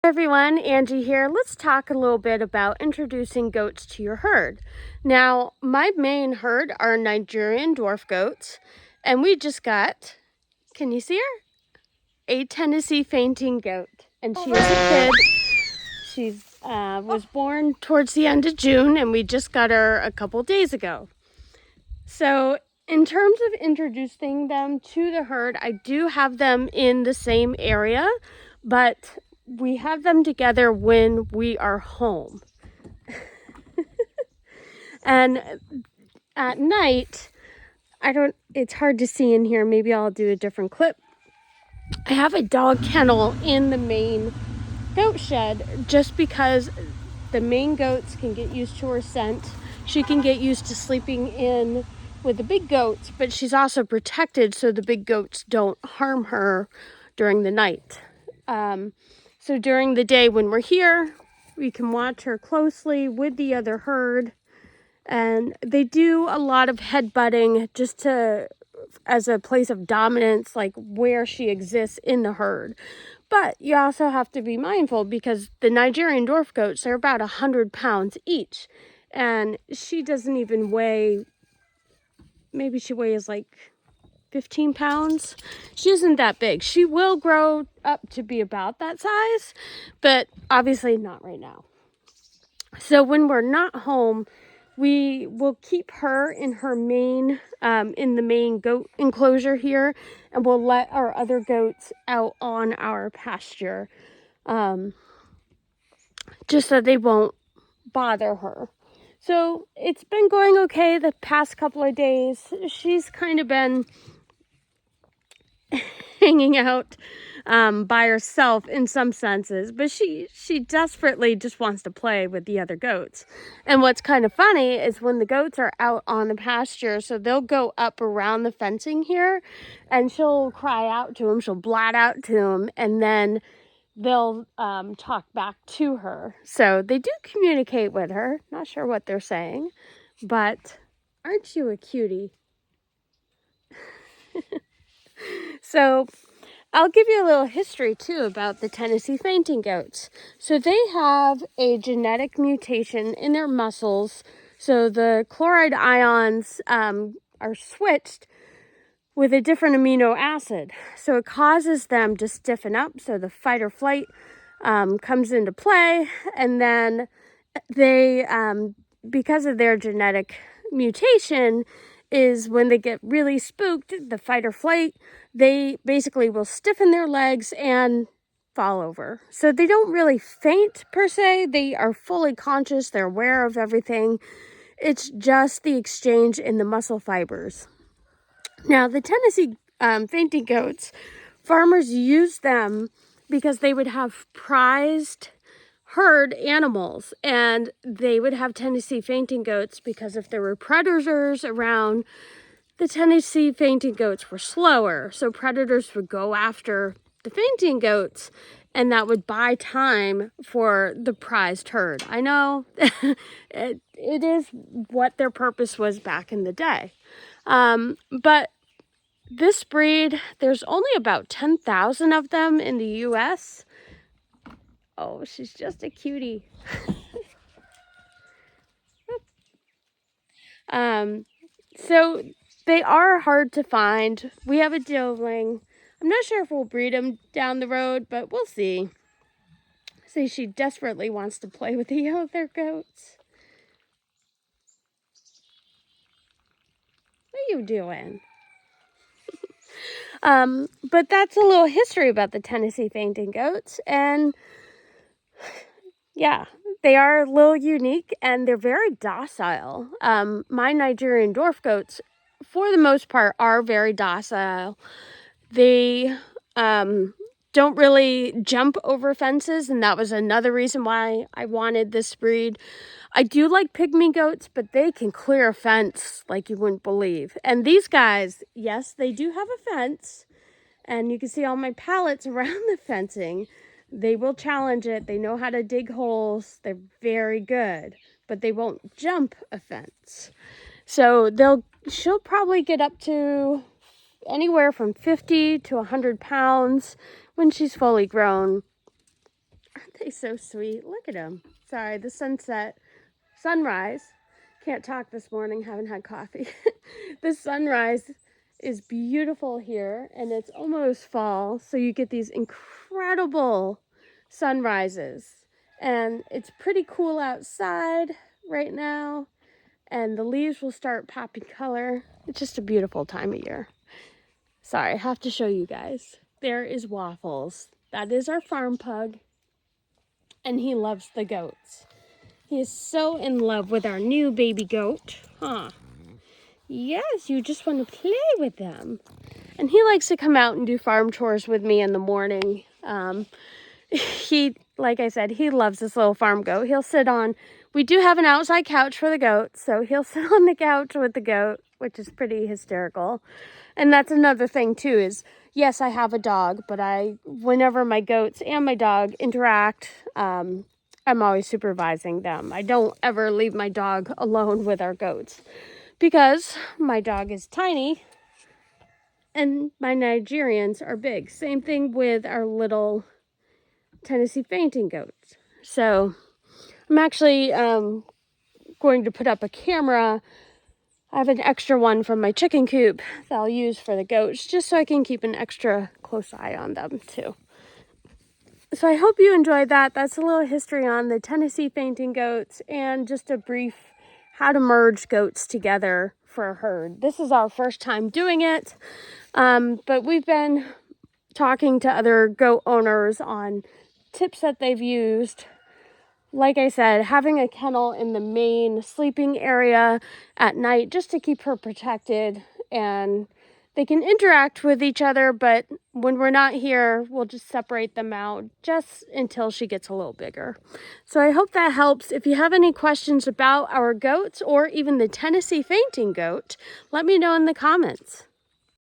Everyone, Angie here. Let's talk a little bit about introducing goats to your herd. Now, my main herd are Nigerian dwarf goats, and we just got, can you see her? A Tennessee fainting goat, and she is a kid. She was born towards the end of June, and we just got her a couple days ago. So in terms of introducing them to the herd, I do have them in the same area, but we have them together when we are home. And at night, it's hard to see in here. Maybe I'll do a different clip. I have a dog kennel in the main goat shed just because the main goats can get used to her scent. She can get used to sleeping in with the big goats, but she's also protected so the big goats don't harm her during the night. So during the day when we're here, we can watch her closely with the other herd. And they do a lot of headbutting just as a place of dominance, like where she exists in the herd. But you also have to be mindful because the Nigerian dwarf goats, they're about 100 pounds each. And she doesn't even weigh, maybe she weighs like 15 pounds. She isn't that big. She will grow up to be about that size, but obviously not right now. So when we're not home, we will keep her in her main, in the main goat enclosure here, and we'll let our other goats out on our pasture, just so they won't bother her. So it's been going okay the past couple of days. She's kind of been hanging out by herself in some senses, but she desperately just wants to play with the other goats. And what's kind of funny is when the goats are out on the pasture, so they'll go up around the fencing here, and she'll cry out to them, she'll blat out to them, and then they'll talk back to her. So they do communicate with her. Not sure what they're saying, but aren't you a cutie? So I'll give you a little history too about the Tennessee fainting goats. So they have a genetic mutation in their muscles. So the chloride ions are switched with a different amino acid. So it causes them to stiffen up. So the fight or flight comes into play. And then they, because of their genetic mutation, is when they get really spooked, the fight or flight, they basically will stiffen their legs and fall over. So they don't really faint per se. They are fully conscious. They're aware of everything. It's just the exchange in the muscle fibers. Now, the Tennessee fainting goats, farmers use them because they would have prized herd animals, and they would have Tennessee fainting goats because if there were predators around, the Tennessee fainting goats were slower, so predators would go after the fainting goats, and that would buy time for the prized herd. I know it is what their purpose was back in the day, but this breed, there's only about 10,000 of them in the U.S. Oh, she's just a cutie. So they are hard to find. We have a doeling. I'm not sure if we'll breed them down the road, but we'll see. See, she desperately wants to play with the other goats. What are you doing? But that's a little history about the Tennessee fainting goats, and yeah, they are a little unique and they're very docile. My Nigerian dwarf goats, for the most part, are very docile. They don't really jump over fences, and that was another reason why I wanted this breed. I do like pygmy goats, but they can clear a fence like you wouldn't believe. And these guys, yes, they do have a fence, and you can see all my pallets around the fencing. They will challenge it. They know how to dig holes. They're very good, but they won't jump a fence. So she'll probably get up to anywhere from 50 to 100 pounds when she's fully grown. Aren't they so sweet? Look at them. Sorry, the sunrise. Can't talk this morning, haven't had coffee. The sunrise is beautiful here, and it's almost fall, so you get these incredible sunrises. And it's pretty cool outside right now, and the leaves will start popping color. It's just a beautiful time of year. Sorry, I have to show you guys. There is Waffles. That is our farm pug, and he loves the goats. He is so in love with our new baby goat. Huh? Yes, you just want to play with them. And he likes to come out and do farm chores with me in the morning. Like I said, he loves this little farm goat. He'll sit on, we do have an outside couch for the goat, so he'll sit on the couch with the goat, which is pretty hysterical. And that's another thing too is, yes, I have a dog, but whenever my goats and my dog interact, I'm always supervising them. I don't ever leave my dog alone with our goats because my dog is tiny and my Nigerians are big. Same thing with our little Tennessee fainting goats. So I'm actually going to put up a camera. I have an extra one from my chicken coop that I'll use for the goats, just so I can keep an extra close eye on them too. So I hope you enjoyed that. That's a little history on the Tennessee fainting goats and just a brief how to merge goats together for a herd. This is our first time doing it, but we've been talking to other goat owners on tips that they've used. Like I said, having a kennel in the main sleeping area at night just to keep her protected, and they can interact with each other, but when we're not here, we'll just separate them out just until she gets a little bigger. So I hope that helps. If you have any questions about our goats or even the Tennessee fainting goat, let me know in the comments.